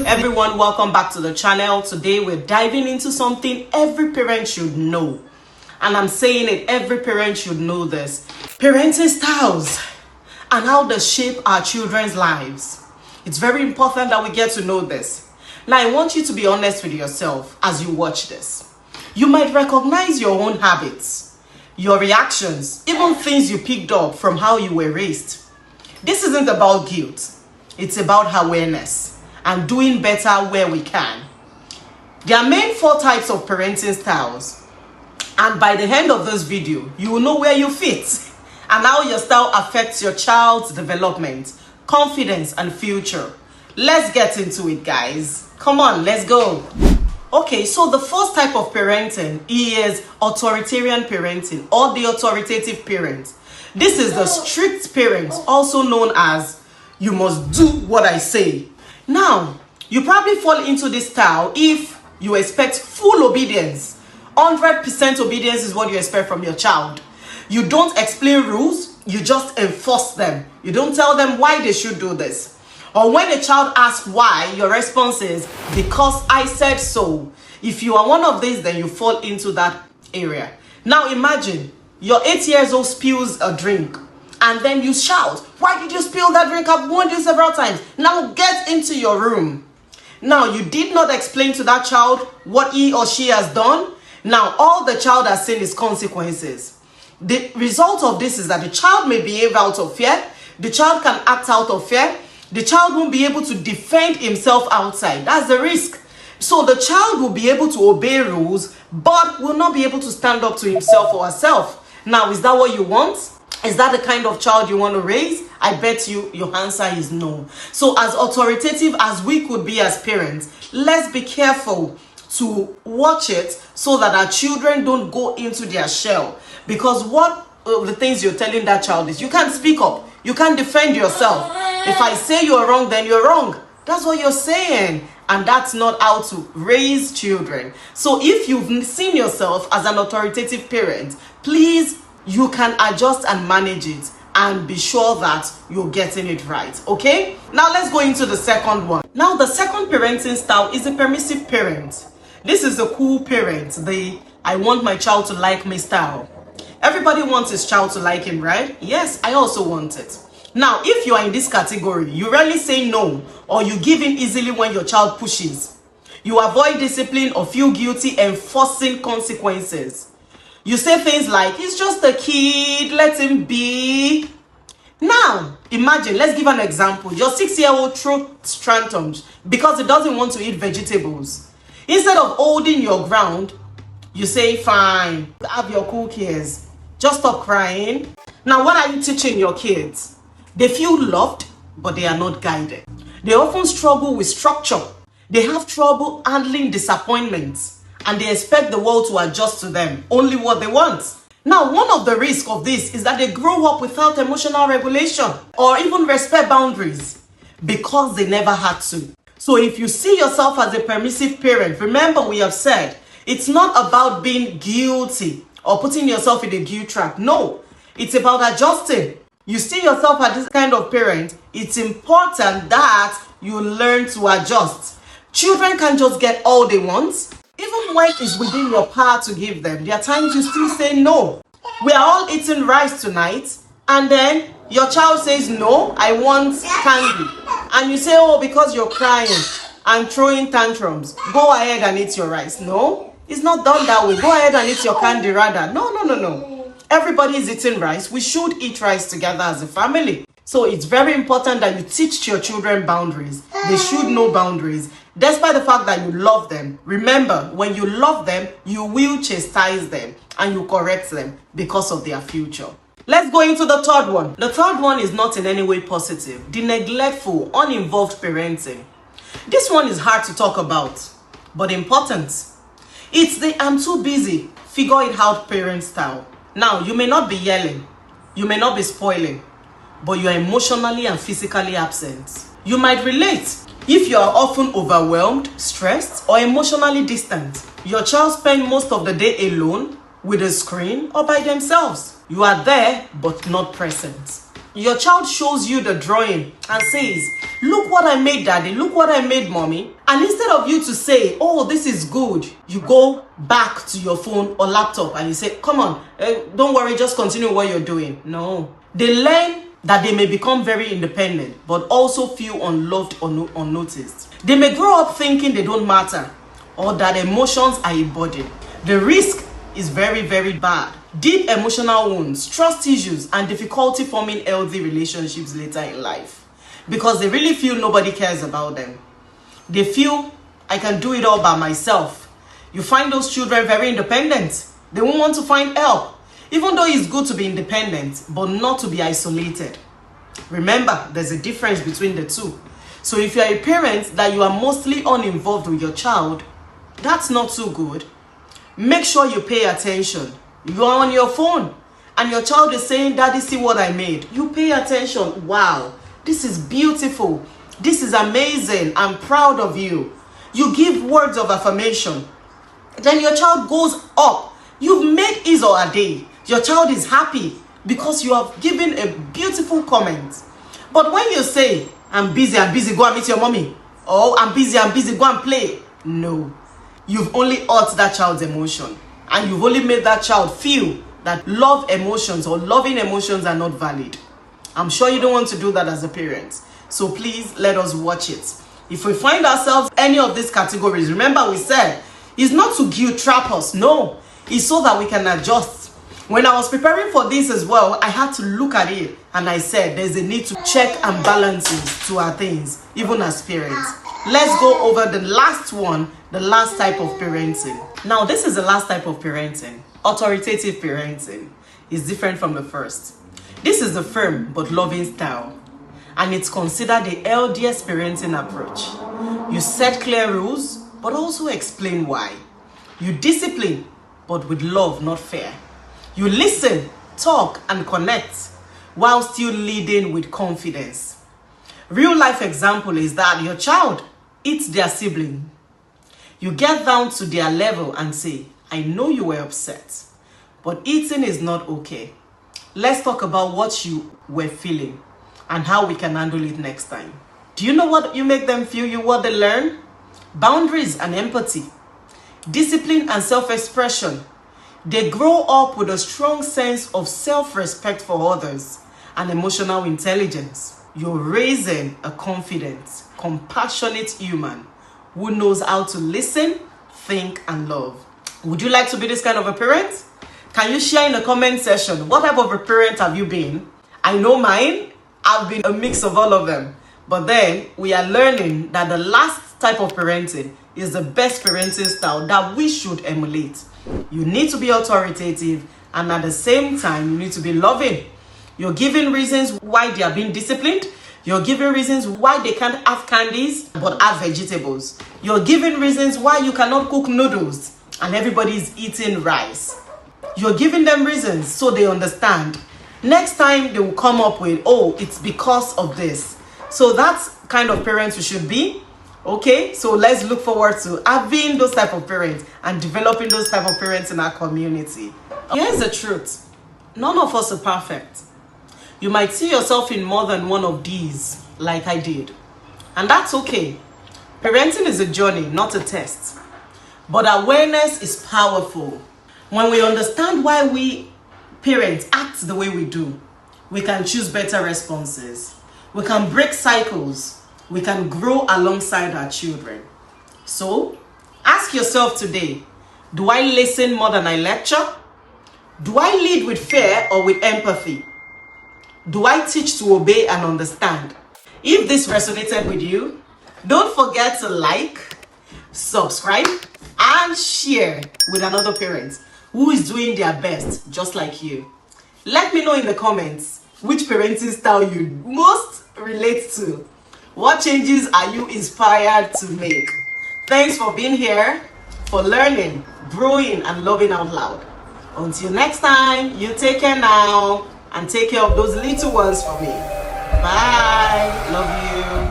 Everyone, welcome back to the channel. Today we're diving into something every parent should know. And I'm saying it, every parent should know this. Parenting styles and how they shape our children's lives. It's very important that we get to know this. Now, I want you to be honest with yourself as you watch this. You might recognize your own habits, your reactions, even things you picked up from how you were raised. This isn't about guilt. It's about awareness and doing better where we can. There are main 4 types of parenting styles. And by the end of this video, you will know where you fit and how your style affects your child's development, confidence, and future. Let's get into it, guys. Come on, let's go. Okay, so the first type of parenting is authoritarian parenting or the authoritative parent. This is the strict parent, also known as you must do what I say. Now, you probably fall into this style if you expect full obedience. 100% obedience is what you expect from your child. You don't explain rules, you just enforce them. You don't tell them why they should do this. Or when a child asks why, your response is, because I said so. If you are one of these, then you fall into that area. Now imagine, your 8 years old spills a drink. And then you shout, why did you spill that drink? I've warned you several times. Now get into your room. Now, you did not explain to that child what he or she has done. Now, all the child has seen is consequences. The result of this is that the child may behave out of fear. The child can act out of fear. The child won't be able to defend himself outside. That's the risk. So the child will be able to obey rules, but will not be able to stand up to himself or herself. Now, is that what you want? Is that the kind of child you want to raise? I bet you your answer is no. So as authoritative as we could be as parents, let's be careful to watch it so that our children don't go into their shell. Because what the things you're telling that child is, you can't speak up. You can't defend yourself. If I say you're wrong, then you're wrong. That's what you're saying. And that's not how to raise children. So if you've seen yourself as an authoritative parent, please, you can adjust and manage it and be sure that you're getting it right. Okay? Now let's go into the second one. Now the second parenting style is a permissive parent. This is the cool parent, the I want my child to like me style. Everybody wants his child to like him, right? Yes, I also want it. Now, if you are in this category, you rarely say no or you give in easily when your child pushes. You avoid discipline or feel guilty enforcing consequences. You say things like, he's just a kid, let him be. Now, imagine, let's give an example. Your 6-year-old throws tantrums because he doesn't want to eat vegetables. Instead of holding your ground, you say, fine, have your cookies. Just stop crying. Now, what are you teaching your kids? They feel loved, but they are not guided. They often struggle with structure. They have trouble handling disappointments. And they expect the world to adjust to them, only what they want. Now, one of the risks of this is that they grow up without emotional regulation or even respect boundaries because they never had to. So if you see yourself as a permissive parent, remember we have said, it's not about being guilty or putting yourself in a guilt trap. No, it's about adjusting. You see yourself as this kind of parent, it's important that you learn to adjust. Children can't just get all they want. Even when it's within your power to give them, there are times you still say no. We are all eating rice tonight, and then your child says, no, I want candy. And you say, oh, because you're crying and throwing tantrums, go ahead and eat your rice. No, it's not done that way. Go ahead and eat your candy rather. No. Everybody is eating rice. We should eat rice together as a family. So it's very important that you teach your children boundaries. They should know boundaries. Despite the fact that you love them, remember, when you love them, you will chastise them and you correct them because of their future. Let's go into the third one. The third one is not in any way positive. The neglectful, uninvolved parenting. This one is hard to talk about, but important. It's the I'm too busy, figure it out parent style. Now, you may not be yelling, you may not be spoiling, but you are emotionally and physically absent. You might relate if you are often overwhelmed, stressed, or emotionally distant. Your child spends most of the day alone, with a screen, or by themselves. You are there, but not present. Your child shows you the drawing and says, look what I made, daddy, look what I made, mommy. And instead of you to say, oh, this is good, you go back to your phone or laptop and you say, come on, don't worry, just continue what you're doing. No. They learn that they may become very independent, but also feel unloved or unnoticed. They may grow up thinking they don't matter or that emotions are a burden. The risk is very, very bad. Deep emotional wounds, trust issues, and difficulty forming healthy relationships later in life. Because they really feel nobody cares about them. They feel, I can do it all by myself. You find those children very independent. They won't want to find help. Even though it's good to be independent, but not to be isolated. Remember, there's a difference between the two. So if you're a parent that you are mostly uninvolved with your child, that's not too good. Make sure you pay attention. You're on your phone and your child is saying, daddy, see what I made. You pay attention. Wow, this is beautiful. This is amazing. I'm proud of you. You give words of affirmation. Then your child goes up. You've made his or her day. Your child is happy because you have given a beautiful comment. But when you say, I'm busy, go and meet your mommy. Oh, I'm busy, go and play. No, you've only hurt that child's emotion. And you've only made that child feel that love emotions or loving emotions are not valid. I'm sure you don't want to do that as a parent. So please let us watch it. If we find ourselves any of these categories, remember we said, it's not to guilt trap us. No, it's so that we can adjust. When I was preparing for this as well, I had to look at it and I said there's a need to check and balances to our things, even as parents. Let's go over the last one, the last type of parenting. Now, this is the last type of parenting. Authoritative parenting is different from the first. This is the firm but loving style, and it's considered the healthiest parenting approach. You set clear rules, but also explain why. You discipline, but with love, not fear. You listen, talk, and connect, while still leading with confidence. Real life example is that your child eats their sibling. You get down to their level and say, I know you were upset, but eating is not okay. Let's talk about what you were feeling and how we can handle it next time. Do you know what you make them feel, what they learn? Boundaries and empathy, discipline and self-expression. They grow up with a strong sense of self-respect for others and emotional intelligence. You're raising a confident, compassionate human who knows how to listen, think, and love. Would you like to be this kind of a parent? Can you share in the comment section what type of a parent have you been? I know mine. I've been a mix of all of them. But then we are learning that the last type of parenting is the best parenting style that we should emulate. You need to be authoritative, and at the same time, you need to be loving. You're giving reasons why they are being disciplined. You're giving reasons why they can't have candies but have vegetables. You're giving reasons why you cannot cook noodles and everybody's eating rice. You're giving them reasons so they understand. Next time they will come up with, oh, it's because of this. So that's kind of parents we should be. Okay, so let's look forward to having those type of parents and developing those type of parents in our community. Here's the truth. None of us are perfect. You might see yourself in more than one of these, like I did. And that's okay. Parenting is a journey, not a test. But awareness is powerful. When we understand why we parents act the way we do, we can choose better responses. We can break cycles. We can grow alongside our children. So, ask yourself today, do I listen more than I lecture? Do I lead with fear or with empathy? Do I teach to obey and understand? If this resonated with you, don't forget to like, subscribe, and share with another parent who is doing their best just like you. Let me know in the comments which parenting style you most relate to. What changes are you inspired to make? Thanks for being here, for learning, growing, and loving out loud. Until next time, you take care now and take care of those little ones for me. Bye. Love you.